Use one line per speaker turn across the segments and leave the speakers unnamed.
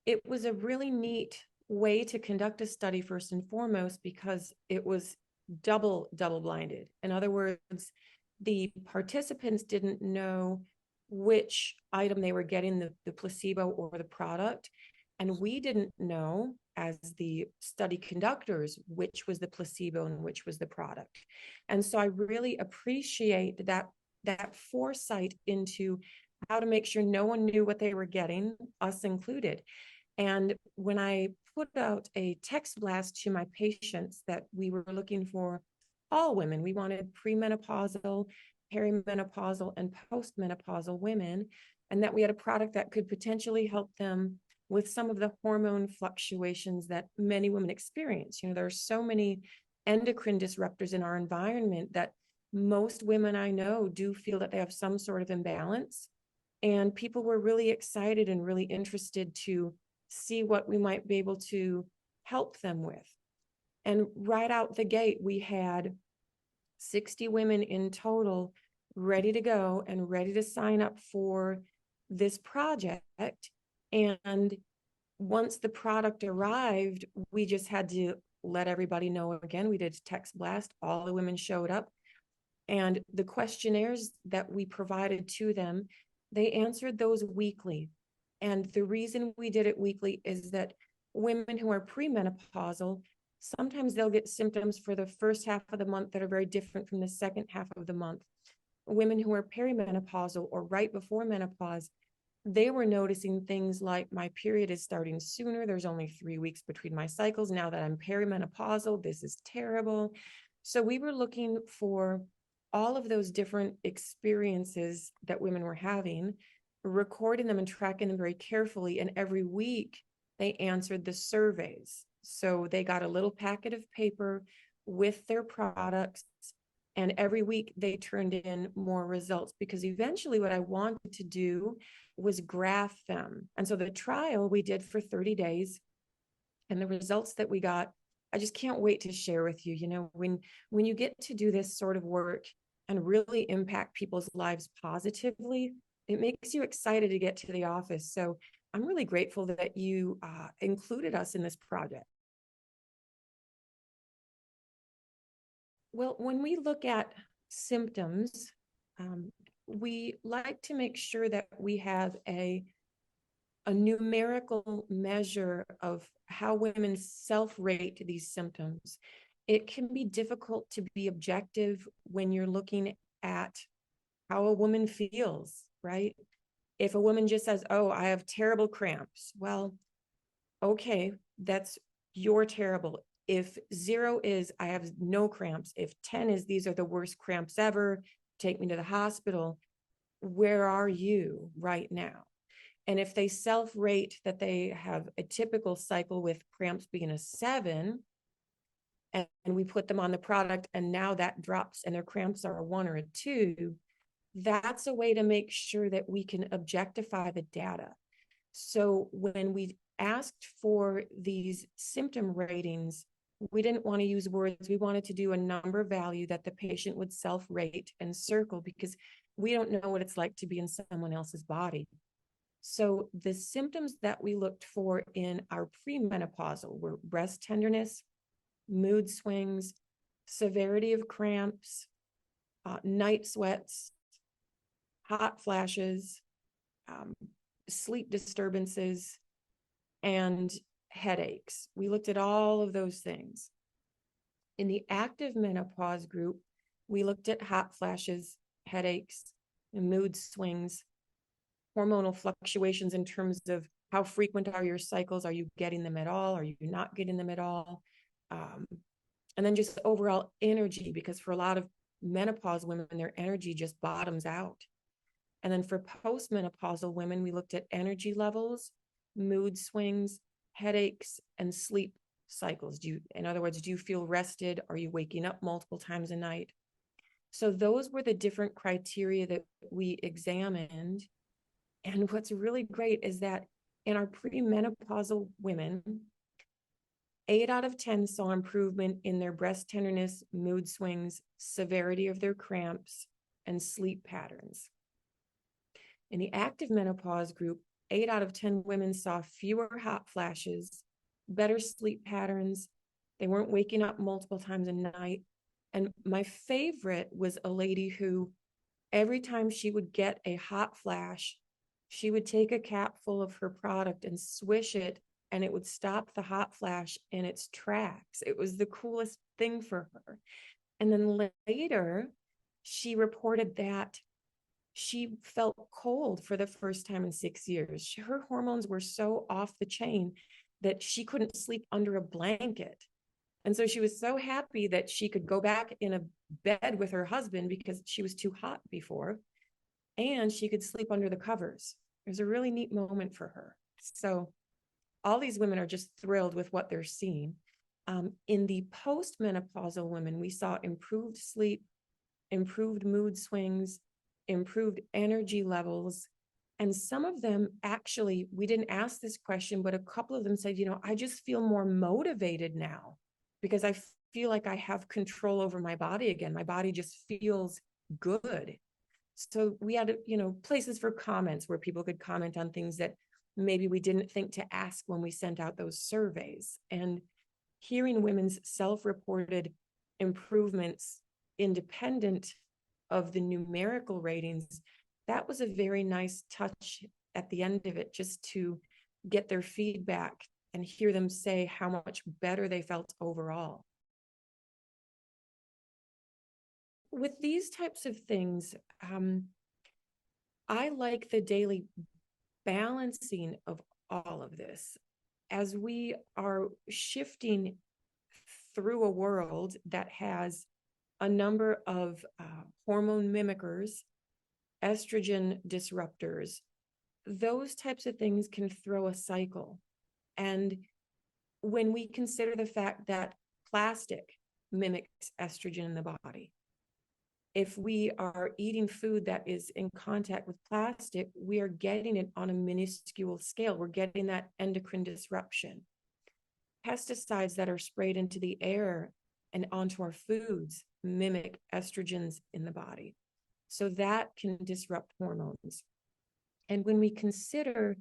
it was a really neat way to conduct a study, first and foremost, because it was double blinded. In other words, the participants didn't know which item they were getting, the placebo or the product. And we didn't know, as the study conductors, which was the placebo and which was the product. And so I really appreciate that foresight into how to make sure no one knew what they were getting, us included. And when I put out a text blast to my patients that we were looking for all women, we wanted premenopausal, perimenopausal, and postmenopausal women, and that we had a product that could potentially help them with some of the hormone fluctuations that many women experience. You know, there are so many endocrine disruptors in our environment that most women I know do feel that they have some sort of imbalance. And people were really excited and really interested to see what we might be able to help them with. And right out the gate, we had 60 women in total ready to go and ready to sign up for this project. And once the product arrived, we just had to let everybody know again. We did text blast, all the women showed up, and the questionnaires that we provided to them, they answered those weekly. And the reason we did it weekly is that women who are premenopausal, sometimes they'll get symptoms for the first half of the month that are very different from the second half of the month. Women who are perimenopausal or right before menopause, they were noticing things like, my period is starting sooner. There's only 3 weeks between my cycles. Now that I'm perimenopausal, this is terrible. So we were looking for all of those different experiences that women were having, recording them and tracking them very carefully. And every week they answered the surveys. So they got a little packet of paper with their products, and every week they turned in more results, because eventually what I wanted to do was graph them. And so the trial we did for 30 days, and the results that we got, I just can't wait to share with you. You know, when you get to do this sort of work and really impact people's lives positively, it makes you excited to get to the office. So I'm really grateful that you included us in this project. Well, when we look at symptoms, we like to make sure that we have a numerical measure of how women self-rate these symptoms. It can be difficult to be objective when you're looking at how a woman feels, right? If a woman just says, oh, I have terrible cramps, well, okay, that's your terrible. If 0 is, I have no cramps, if 10 is, these are the worst cramps ever, take me to the hospital, where are you right now? And if they self-rate that they have a typical cycle with cramps being a 7, and we put them on the product, and now that drops and their cramps are a 1 or a 2, that's a way to make sure that we can objectify the data. So when we asked for these symptom ratings, we didn't want to use words. We wanted to do a number value that the patient would self-rate and circle, because we don't know what it's like to be in someone else's body. So the symptoms that we looked for in our premenopausal were breast tenderness, mood swings, severity of cramps, night sweats, hot flashes, sleep disturbances, and headaches. We looked at all of those things. In the active menopause group, we looked at hot flashes, headaches, and mood swings, hormonal fluctuations in terms of how frequent are your cycles? Are you getting them at all? Are you not getting them at all? And then just overall energy, because for a lot of menopause women, their energy just bottoms out. And then for postmenopausal women, we looked at energy levels, mood swings, headaches, and sleep cycles. In other words, do you feel rested? Are you waking up multiple times a night? So those were the different criteria that we examined. And what's really great is that in our premenopausal women, 8 out of 10 saw improvement in their breast tenderness, mood swings, severity of their cramps, and sleep patterns. In the active menopause group, 8 out of 10 women saw fewer hot flashes, better sleep patterns. They weren't waking up multiple times a night. And my favorite was a lady who, every time she would get a hot flash, she would take a cap full of her product and swish it, and it would stop the hot flash in its tracks. It was the coolest thing for her. And then later, she reported that she felt cold for the first time in 6 years. Her hormones were so off the chain that she couldn't sleep under a blanket. And so she was so happy that she could go back in a bed with her husband because she was too hot before, and she could sleep under the covers. It was a really neat moment for her. So all these women are just thrilled with what they're seeing. In the postmenopausal women, we saw improved sleep, improved mood swings, improved energy levels. And some of them actually, we didn't ask this question, but a couple of them said, I just feel more motivated now because I feel like I have control over my body again. My body just feels good. So we had, places for comments where people could comment on things that maybe we didn't think to ask when we sent out those surveys. And hearing women's self-reported improvements independent of the numerical ratings, that was a very nice touch at the end of it, just to get their feedback and hear them say how much better they felt overall. With these types of things, I like the daily balancing of all of this. As we are shifting through a world that has a number of hormone mimickers, estrogen disruptors, those types of things can throw a cycle. And when we consider the fact that plastic mimics estrogen in the body, if we are eating food that is in contact with plastic, we are getting it on a minuscule scale. We're getting that endocrine disruption. Pesticides that are sprayed into the air and onto our foods mimic estrogens in the body. So that can disrupt hormones. And when we consider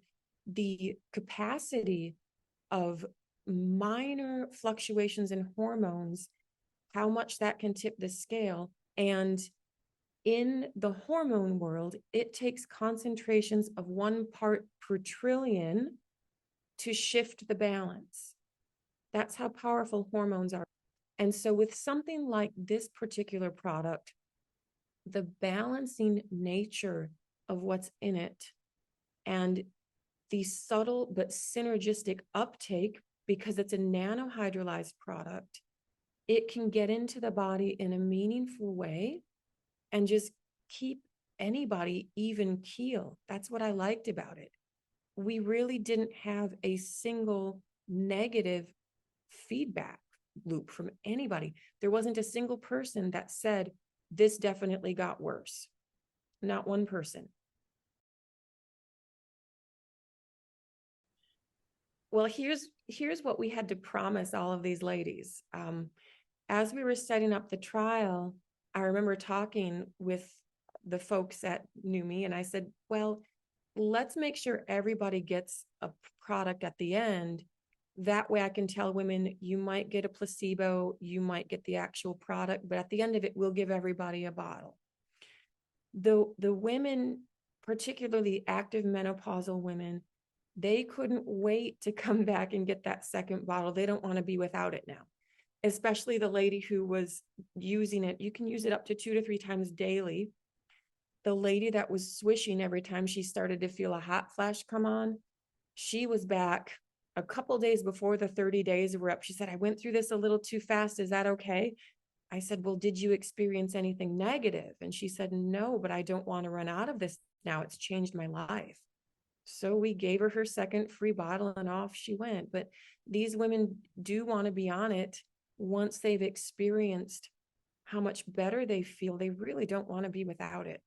the capacity of minor fluctuations in hormones, how much that can tip the scale. And in the hormone world, it takes concentrations of 1 part per trillion to shift the balance. That's how powerful hormones are. And so with something like this particular product, the balancing nature of what's in it and the subtle but synergistic uptake, because it's a nanohydrolyzed product, it can get into the body in a meaningful way and just keep anybody even keel. That's what I liked about it. We really didn't have a single negative feedback loop from anybody. There wasn't a single person that said, this definitely got worse. Not one person. Well, here's what we had to promise all of these ladies. As we were setting up the trial, I remember talking with the folks at NUMI, and I said, well, let's make sure everybody gets a product at the end. That way I can tell women, you might get a placebo, you might get the actual product, but at the end of it, we'll give everybody a bottle. The women, particularly active menopausal women, they couldn't wait to come back and get that second bottle. They don't want to be without it now, especially the lady who was using it. You can use it up to 2 to 3 times daily. The lady that was swishing every time she started to feel a hot flash come on, she was back a couple days before the 30 days were up. She said, I went through this a little too fast. Is that okay? I said, well, did you experience anything negative? And she said, no, but I don't want to run out of this now. It's changed my life. So we gave her second free bottle and off she went. But these women do want to be on it once they've experienced how much better they feel. They really don't want to be without it.